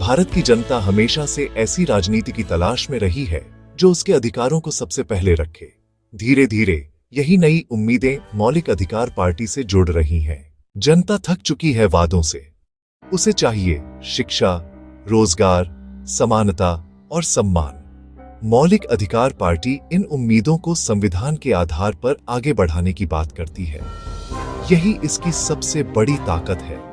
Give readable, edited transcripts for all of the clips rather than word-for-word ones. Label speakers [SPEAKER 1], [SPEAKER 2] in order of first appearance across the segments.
[SPEAKER 1] भारत की जनता हमेशा से ऐसी राजनीति की तलाश में रही है जो उसके अधिकारों को सबसे पहले रखे। धीरे धीरे यही नई उम्मीदें मौलिक अधिकार पार्टी से जुड़ रही हैं। जनता थक चुकी है वादों से। उसे चाहिए शिक्षा, रोजगार, समानता और सम्मान। मौलिक अधिकार पार्टी इन उम्मीदों को संविधान के आधार पर आगे बढ़ाने की बात करती है। यही इसकी सबसे बड़ी ताकत है।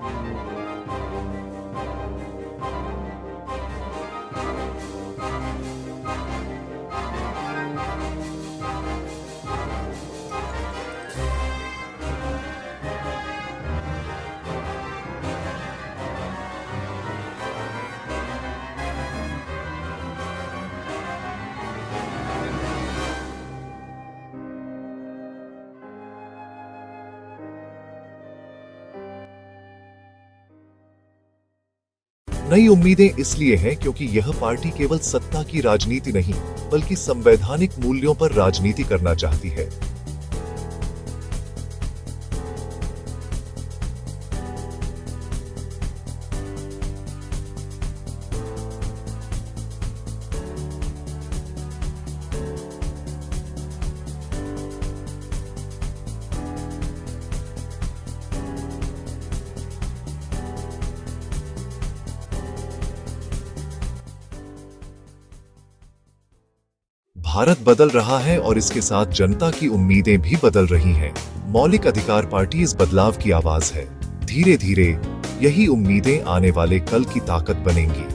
[SPEAKER 1] नई उम्मीदें इसलिए हैं क्योंकि यह पार्टी केवल सत्ता की राजनीति नहीं, बल्कि संवैधानिक मूल्यों पर राजनीति करना चाहती है। भारत बदल रहा है और इसके साथ जनता की उम्मीदें भी बदल रही हैं। मौलिक अधिकार पार्टी इस बदलाव की आवाज है। धीरे धीरे यही उम्मीदें आने वाले कल की ताकत बनेंगी।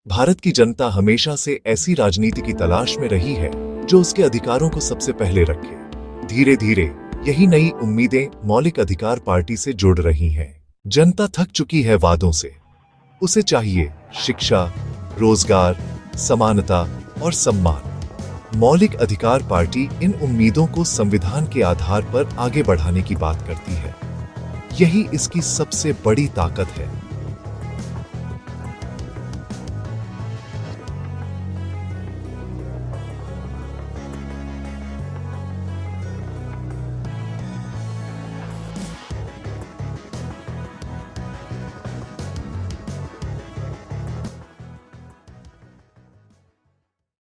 [SPEAKER 1] भारत की जनता हमेशा से ऐसी राजनीति की तलाश में रही है जो उसके अधिकारों को सबसे पहले रखे। धीरे धीरे यही नई उम्मीदें मौलिक अधिकार पार्टी से जुड़ रही हैं। जनता थक चुकी है वादों से। उसे चाहिए शिक्षा, रोजगार, समानता और सम्मान। मौलिक अधिकार पार्टी इन उम्मीदों को संविधान के आधार पर आगे बढ़ाने की बात करती है। यही इसकी सबसे बड़ी ताकत है।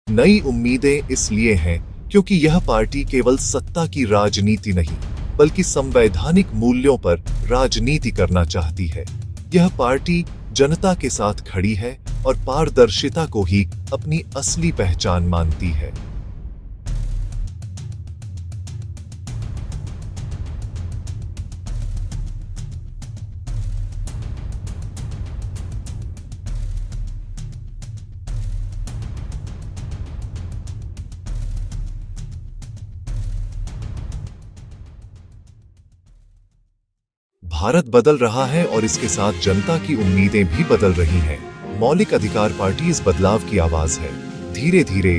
[SPEAKER 1] नई उम्मीदें इसलिए हैं क्योंकि यह पार्टी केवल सत्ता की राजनीति नहीं, बल्कि संवैधानिक मूल्यों पर राजनीति करना चाहती है। यह पार्टी जनता के साथ खड़ी है और पारदर्शिता को ही अपनी असली पहचान मानती है। भारत बदल रहा है और इसके साथ जनता की उम्मीदें भी बदल रही हैं। मौलिक अधिकार पार्टी इस बदलाव की आवाज है। धीरे धीरे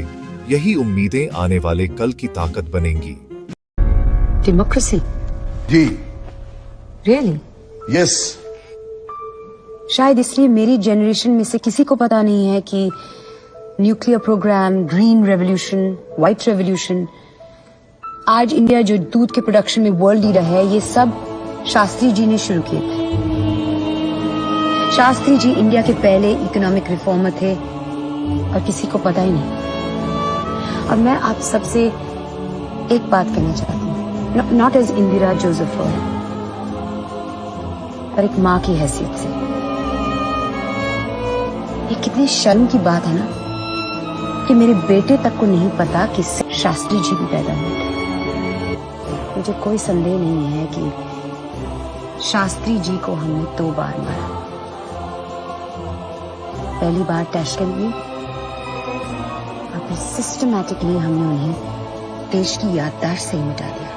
[SPEAKER 1] यही उम्मीदें आने वाले कल की ताकत बनेंगी।
[SPEAKER 2] डेमोक्रेसी?
[SPEAKER 3] जी।
[SPEAKER 2] रियली?
[SPEAKER 3] यस।
[SPEAKER 2] शायद इसलिए मेरी जनरेशन में से किसी को पता नहीं है कि nuclear program, green revolution, white revolution, आज इंडिया जो दूध के प्रोडक्शन में वर्ल्ड लीडर है, ये सब शास्त्री जी ने शुरू किए थे। शास्त्री जी इंडिया के पहले इकोनॉमिक रिफॉर्मर थे और किसी को पता ही नहीं। और मैं आप सबसे एक बात कहना चाहती हूँ, नॉट एज इंदिरा जोसेफ, पर एक माँ की हैसियत से। ये कितनी शर्म की बात है ना कि मेरे बेटे तक को नहीं पता कि शास्त्री जी भी पैदा हुए थे। मुझे कोई संदेह नहीं है कि शास्त्री जी को हमने 2 बार मारा। पहली बार टैशकंद में और फिर सिस्टमैटिकली हमने उन्हें देश की याददाश्त से ही मिटा दिया।